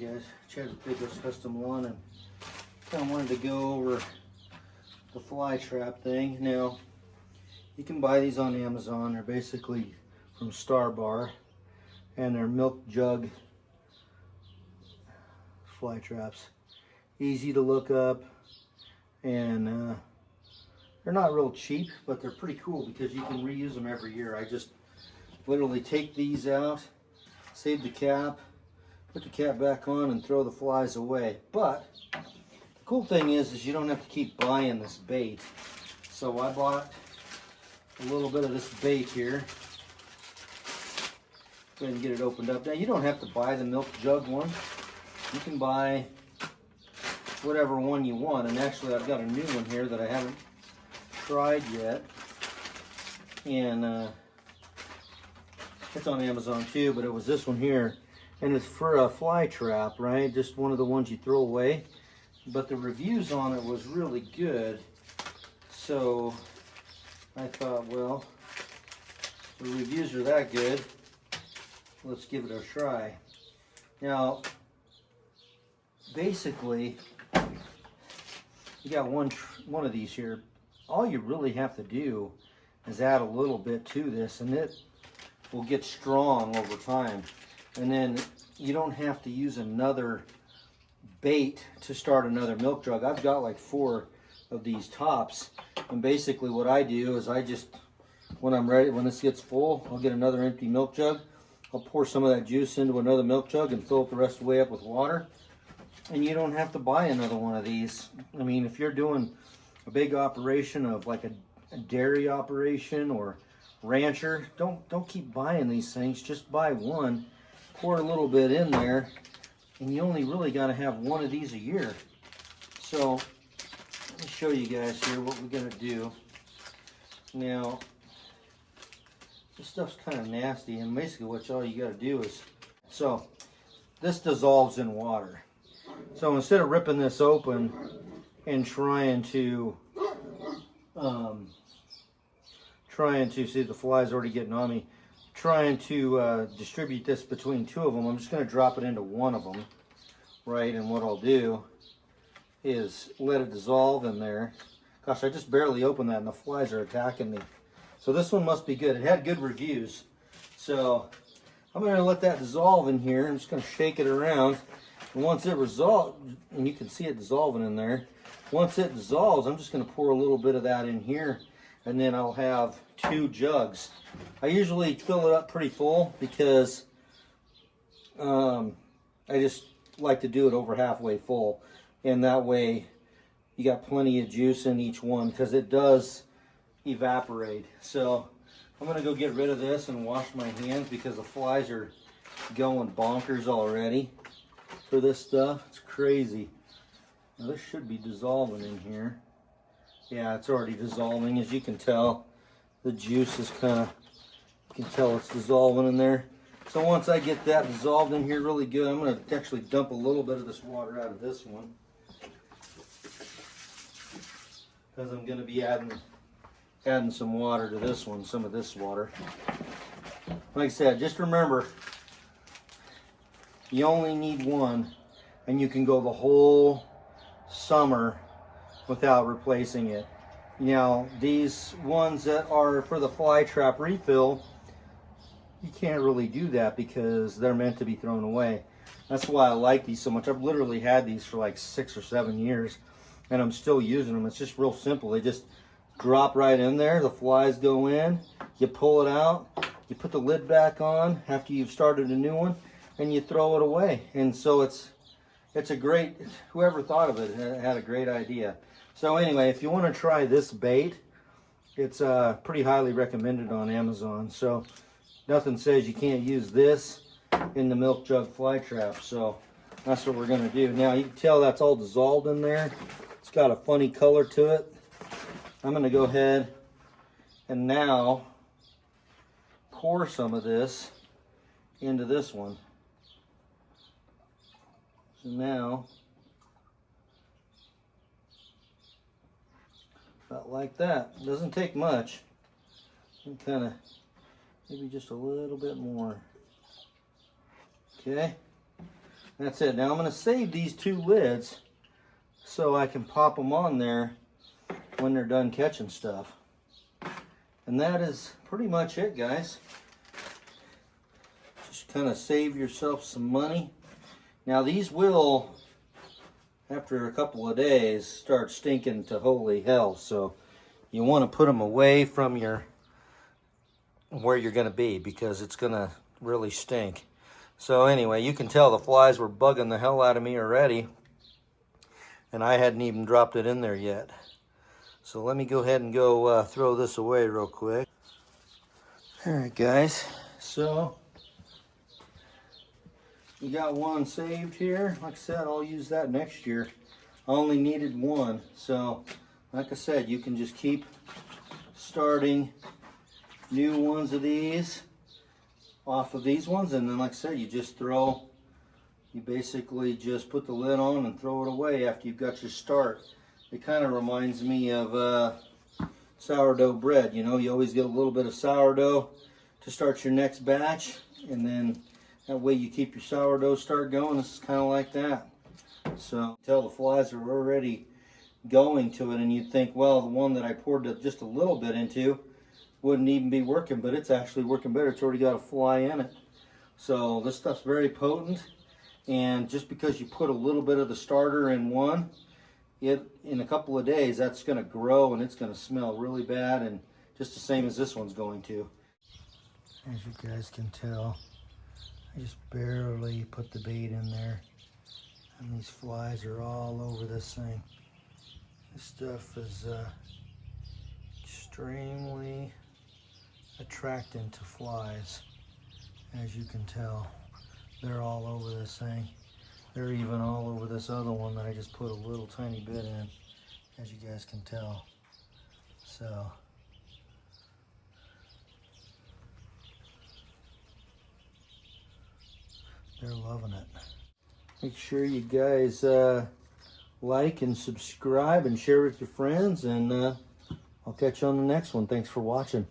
guys, Chad's BAKO'S Custom Lawn, and kind of wanted to go over the fly trap thing. Now, you can buy these on Amazon. They're basically from Star Bar, and they're milk jug fly traps. Easy to look up, and they're not real cheap, but they're pretty cool because you can reuse them every year. I just literally take these out, save the cap, put the cap back on, and throw the flies away. But the cool thing is you don't have to keep buying this bait. So I bought a little bit of this bait here. Go ahead and get it opened up. Now you don't have to buy the milk jug one. You can buy whatever one you want. And actually I've got a new one here that I haven't tried yet. And it's on Amazon too, but it was this one here. And it's for a fly trap, right? Just one of the ones you throw away. But the reviews on it was really good. So I thought, well, the reviews are that good. Let's give it a try. Now, basically, you got one of these here. All you really have to do is add a little bit to this, and it will get strong over time. And then you don't have to use another bait to start another milk jug. I've got like 4 of these tops, and basically what I do is I just, when I'm ready, when this gets full, I'll get another empty milk jug. I'll pour some of that juice into another milk jug and fill it the rest of the way up with water. And you don't have to buy another one of these. I mean, if you're doing a big operation of like a dairy operation or rancher, don't keep buying these things. Just buy one, pour a little bit in there, and you only really got to have one of these a year. So let me show you guys here what we're gonna do. Now, this stuff's kind of nasty, and basically what all you got to do is, so this dissolves in water. So instead of ripping this open and trying to see, the fly's already getting on me, trying to distribute this between 2 of them, I'm just going to drop it into one of them, right? And what I'll do is let it dissolve in there. Gosh, I just barely opened that and the flies are attacking me. So this one must be good. It had good reviews. So I'm going to let that dissolve in here. I'm just going to shake it around. And once it dissolves, and you can see it dissolving in there, once it dissolves, I'm just going to pour a little bit of that in here, and then I'll have 2 jugs. I usually fill it up pretty full because I just like to do it over halfway full, and that way you got plenty of juice in each one because it does evaporate. So I'm going to go get rid of this and wash my hands because the flies are going bonkers already for this stuff. It's crazy. Now this should be dissolving in here. Yeah, it's already dissolving. As you can tell, the juice is kind of, you can tell it's dissolving in there. So once I get that dissolved in here really good, I'm going to actually dump a little bit of this water out of this one, because I'm going to be adding some water to this one, some of this water. Like I said, just remember, you only need one, and you can go the whole summer without replacing it. Now, these ones that are for the fly trap refill, you can't really do that because they're meant to be thrown away. That's why I like these so much. I've literally had these for like 6 or 7 years, and I'm still using them. It's just real simple. They just drop right in there. The flies go in, you pull it out, you put the lid back on after you've started a new one, and you throw it away. And so it's a great, whoever thought of it had a great idea. So anyway, if you want to try this bait, it's pretty highly recommended on Amazon. So nothing says you can't use this in the milk jug fly trap. So that's what we're going to do. Now you can tell that's all dissolved in there. It's got a funny color to it. I'm going to go ahead and now pour some of this into this one. So now, about like that. It doesn't take much. And kind of, maybe just a little bit more. Okay. That's it. Now I'm going to save these 2 lids so I can pop them on there when they're done catching stuff. And that is pretty much it, guys. Just kind of save yourself some money. Now these will, after a couple of days, start stinking to holy hell. So you want to put them away from where you're going to be, because it's going to really stink. So anyway, you can tell the flies were bugging the hell out of me already, and I hadn't even dropped it in there yet. So let me go ahead and go throw this away real quick. All right, guys, so you got 1 saved here. Like I said, I'll use that next year. I only needed 1, so like I said, you can just keep starting new ones of these off of these ones, and then like I said, you basically just put the lid on and throw it away after you've got your start. It kind of reminds me of sourdough bread. You know, you always get a little bit of sourdough to start your next batch, and then that way you keep your sourdough start going. This is kind of like that. So tell the flies are already going to it, and you'd think, well, the one that I poured just a little bit into wouldn't even be working, but it's actually working better. It's already got a fly in it. So this stuff's very potent, and just because you put a little bit of the starter in one, in a couple of days that's going to grow and it's going to smell really bad, and just the same as this one's going to. As you guys can tell, I just barely put the bait in there, and these flies are all over this thing. This stuff is extremely attractant to flies. As you can tell, they're all over this thing. They're even all over this other one that I just put a little tiny bit in, as you guys can tell. So they're loving it. Make sure you guys like and subscribe and share with your friends, and I'll catch you on the next one. Thanks for watching.